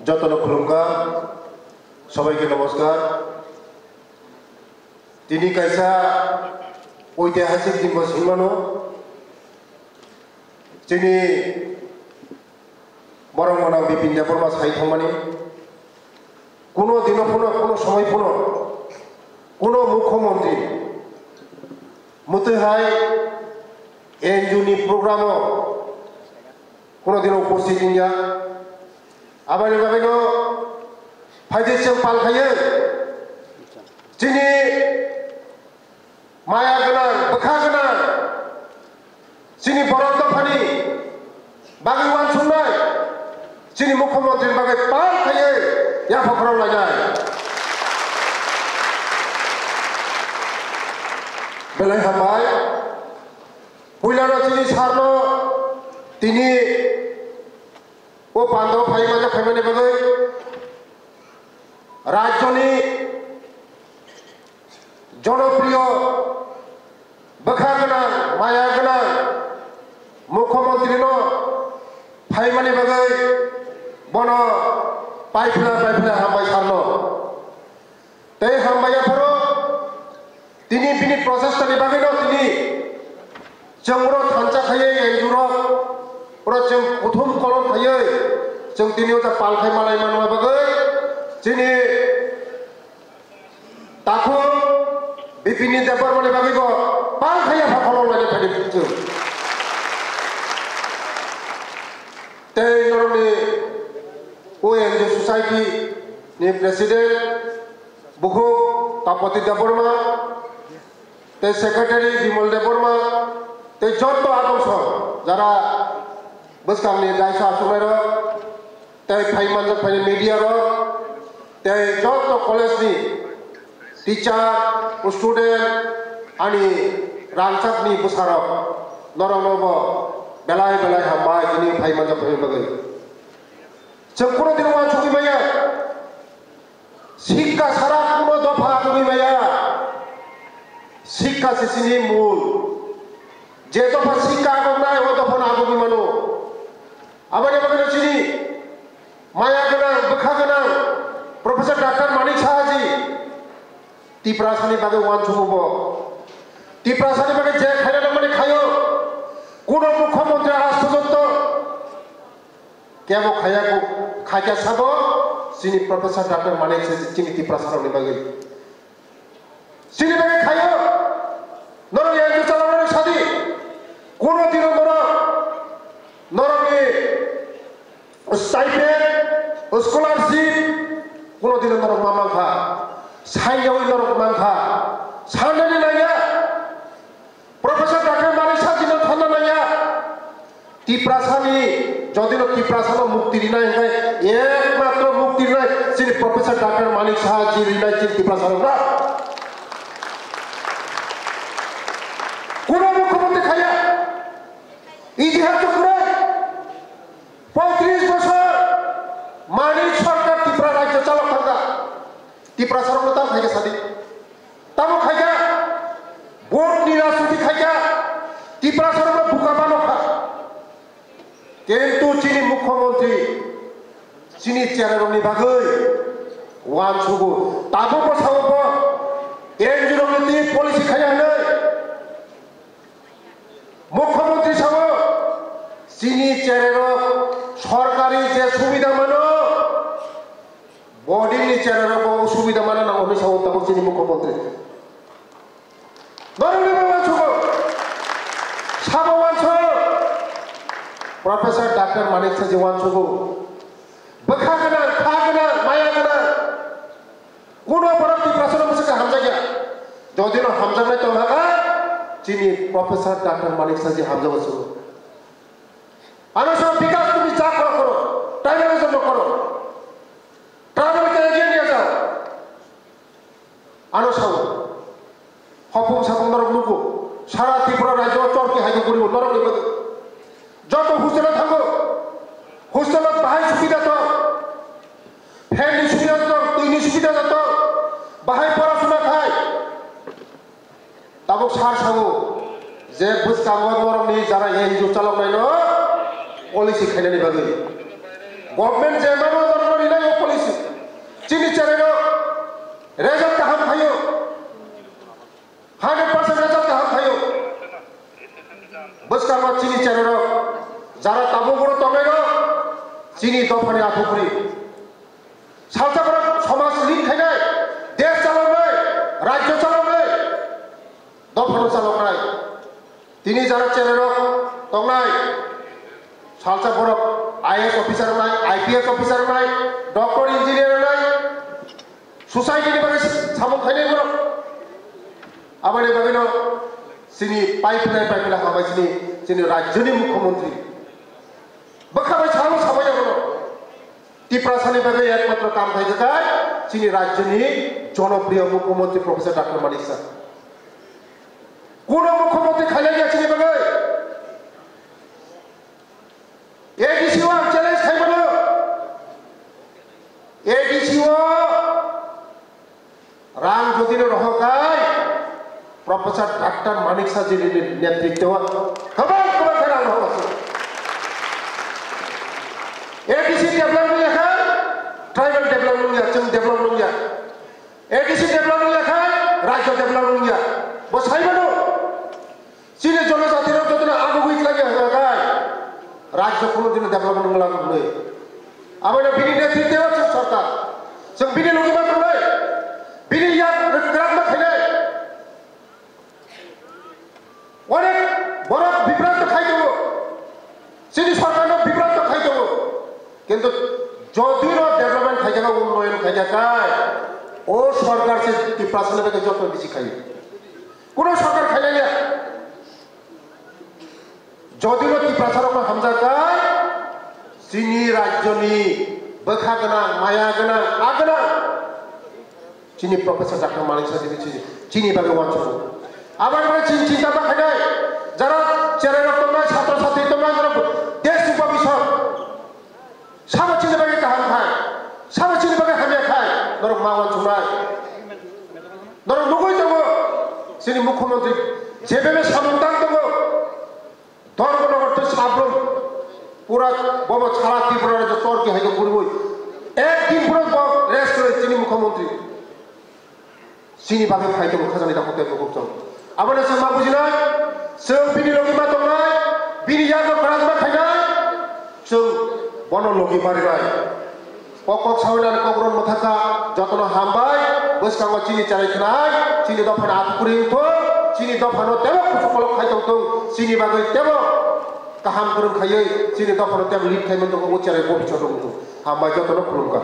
যতন খুলুমকা সবাইকে নমস্কার তিনি কাইসা ঐতিহাসিক দিবস হিমানো যিনি বরং মনা বিপিন দেববর্মা সাই থামানি কোনো দিনও কোনো সময় কোনো মুখ্যমন্ত্রী মতেহাই এনজুনি প্রোগ্রামও কোনোদিনও উপস্থিত নিয়া আবারनि बागैनो फाइदेसजों पालखायो जिनि माया गोनां बोखा गोनां जिनि बर' दफानि बागै वानसुंनाय जिनि मुख्यमंत्रिनि बागै पालखायो याफाफोराव लायनाय बेलाय हाबाय हुइलानो जिनि सारनो तिनि वो पांडव फाइमाने बागै राज्यनि जनप्रिय बोखा गोनां माया गोनां मुख्यमंत्रीनो फाइमाने बागै बनो पाइफिला हामबाय सारनो ते हामबायाफोरो तिनि बिनि प्रसेसनि बागैनो तिनि जोंरो थांजाखायो एन्जुरो जों प्रथम कलम थायो जों दिनै उता पालखाय मालाय मानवा बागै जिनि ताखु बिपिन देबबर्मानि बागैबो पालखाया फाखलाव लायनो थादों जों ते नरनि ओएनजी सोसाइटी नि प्रेसिडेंट बुखु तापति देबबर्मा ते सेक्रेटारि बिमल देबबर्मा ते जत्त आदर्श जारा बसकामनि दायसा सुनायरो ते फाइमानजों फाइनि मीडियारो ते जत्त कलेजनि टीचार स्टूडेंट आनी रांचाकनि बसारो नरनबो बेलाय हामबाय दिनै फाइमानजों फाइनि बागै जों कोनो दिन वानसुगिमाया शिक्षा सारा कोनो दफा आगुगिमाया शिक्षा सिसिनि मूल जे दफा शिक्षा आगुगनाय ओ दफा आगुगिमानो आबादनि बागैनो जिनि माया गोनां बोखा गोनां प्रफेसर डॉक्टर मानिक साहाजी तिप्रासानि बागै वानसुगबो तिप्रासानि बागै जे खायना माने खायो कोनो मुख्यमंत्री आज पर्यन्त केबो खायाको खायका साबो जिनि प्रफेसर डॉक्टर मानिक साहाजी जिनि तिप्रासानि बागै जिनि बागै खायो नरो एन्जु चालावनानै सादि कोनो दिन नरनि स्टाइपेंड स्कॉलरशिप कोनो दिन नरक मामाखा साइयाव नरक मांखा साननानै नाया प्रफेसर डॉक्टर मानिक साहाजिनो थाना नाया तिप्रासानि जदिनो तिप्रासानो मुक्ति रिनाय है एकमात्र मुक्ति रिनाय जिनि प्रफेसर डॉक्टर मानिक साहाजी रिनाय जिनि तिप्रासानो ना कोनो मुख्यमंत्री खाया इतिहास तो करे 35 বছর मानिक सरकार त्रिपुरा राज्य चालक थांगा त्रिपुरा सरकार ताम खायगा सादी तामो खायगा भोट निराशुति खायगा त्रिपुरा सरकार बुका बानोखा किन्तु जिनि मुख्यमंत्री जिनि चेयारनि बागै वानसुगु ताबो बसावबो एनजिरनि पलिसि खाया नै मुख्यमंत्री साबो जिनि चेयारो सरकारी जे सुविधा मानो बॉडी चेयारो सुविधा मानो ना उन्हें सावो तब जिनि मुख्यमंत्री नरनि वानसुगु साबो वानसु प्रोफेसर डॉक्टर मानिक साहाजी वानसुगु बोखा गोनां खा गोनां माया गोनां कोनो बर' तिप्रासानो मोनसे हामजाया जदिनो हामजानाय दंहागा जिनि प्रोफेसर डॉक्टर मानिक साहाजी हामजाबसु आनो विकास तुम जा करो ट्राइबेलिज्म करो ट्राइबल के एगिए निया जाओ आनो साव हपुम सापुम नरक नुगु सारा त्रिपुरा राज्य चरके हाइगु करिबो नरक निबो जत हस्टेल थांगो हस्टेल बाहाय सुबिदा तो फैननि सुबिदा तो दैनि सुबिदा तो बाहाय पढ़ाशुना खाय ताबो सार सावो जे बुसकामो नरकनि जारा एनजिअ चालावनायनो पलिसि खायनायनि बागै गभर्नमेंट जे मानो nilai polisi chini charero result kaham khayo 100% result kaham khayo boskarma chini charero jara tabogoro tomero chini dofani athukuri salsabara সমাজ লিড খাইনাই দেশ চালানাই রাজ্য চালানাই দফানো চালানাই তিনি যারা চেনেরক তংনাই সালসা বরফ আইএস অফিসার নাই আইপিএস অফিসার নাই ডক্টর ইঞ্জিনিয়ার নাই সোসাইটিনি বাগে সামন খাইনাই বরফ আবার এভাবে চিনি পাইপিলাই হাবাই চিনি রাজ্যনি মুখ্যমন্ত্রী বখাবাই সামন সাবাই যাব টিপ্রাসানি বাগে একমাত্র কাম থাকে কাজ চিনি রাজ্যনি জনপ্রিয় মুখ্যমন্ত্রী প্রফেসর ডক্টর মানিক স্যার কোন মুখ্যমন্ত্রী খাইলাই গেছে বাগে এডিসিও চ্যালেঞ্জ খাইব না এডিসিও রাম যদি রহকায় প্রফেসর ডক্টর মানিক স্যার নেতৃত্ব খবর খবর রাম হচ্ছে एडीसी डेवलपमेंट लेखा ट्राइबल डेवलपमेंट या जों डेवलपमेंट या एडीसी डेवलपमेंट लेखा राज्य डेवलपमेंट या बस हाइबानो चीनी जनजातिर जतना आगु गइक लागि हगाय राज्य कोनो दिन डेवलपमेंट लागु नै आबे बिनि नेतृत्व जों सरकार जों बिनि लगिमा नै बिनि या ग्राम खाइनाय अनेक बड़ बिभ्रांत खाइदो चीनी सरकारनो बिभ्रांत खाइदो কিন্তু যদিও ডেভেলপমেন্ট খাই জায়গা উন্নয়ন খাই জায়গায় ও সরকার সে টিপ্রাসানি বাগে যত বেশি খাই কোন সরকার খাই না যদিও টিপ্রাসারক হামজাকায় চিনি রাজ্যনি বখা গোনা মায়া গোনা আগোনা চিনি প্রফেসর ডক্টর মানিক স্যার চিনি বাগে ওয়াঞ্চ আবার চিন্তা খাই যারা চেরার তোমরা ছাত্রছাত্রী তোমরা যারা দেশ উপবিষদ সামনে চিনি বাগে কাহাম খায় সামনে চিনি বাগে হামিয়া খায় নরক মাওয়ান চুমায় নরক নগৈ দङ চিনি মুখ্যমন্ত্রী যেভাবে সামন্তান দङ ধর্মনগর সাবরম পুরা বব ছাড়া ত্রিপুরার যে তর্কি হাইকে ঘুরবই একদিন পুরো রেস্ট করে চিনি মুখ্যমন্ত্রী চিনি বাগে খাইতে খাজানি দাম করতে করতে আবার সে মা বুঝিনাই जों बिनि लगिमा दंनाय बिनि यागो खालामना खायनाय जों বন লগি মারিবাই পকক সাউনার কবরন মথাকা যতন হামবাই বসকাঙ্গ চিনি চারাইখানাই চিনি দফানা আতকুরি তো চিনি দফানো তেব কুসকল খাইতো তো চিনি বাগৈ তেব কাহাম করুন খাইयै চিনি দফানো তেব লিট খাইমন তো চারাই ববিছ দং হামবাই যতন খুলুমকা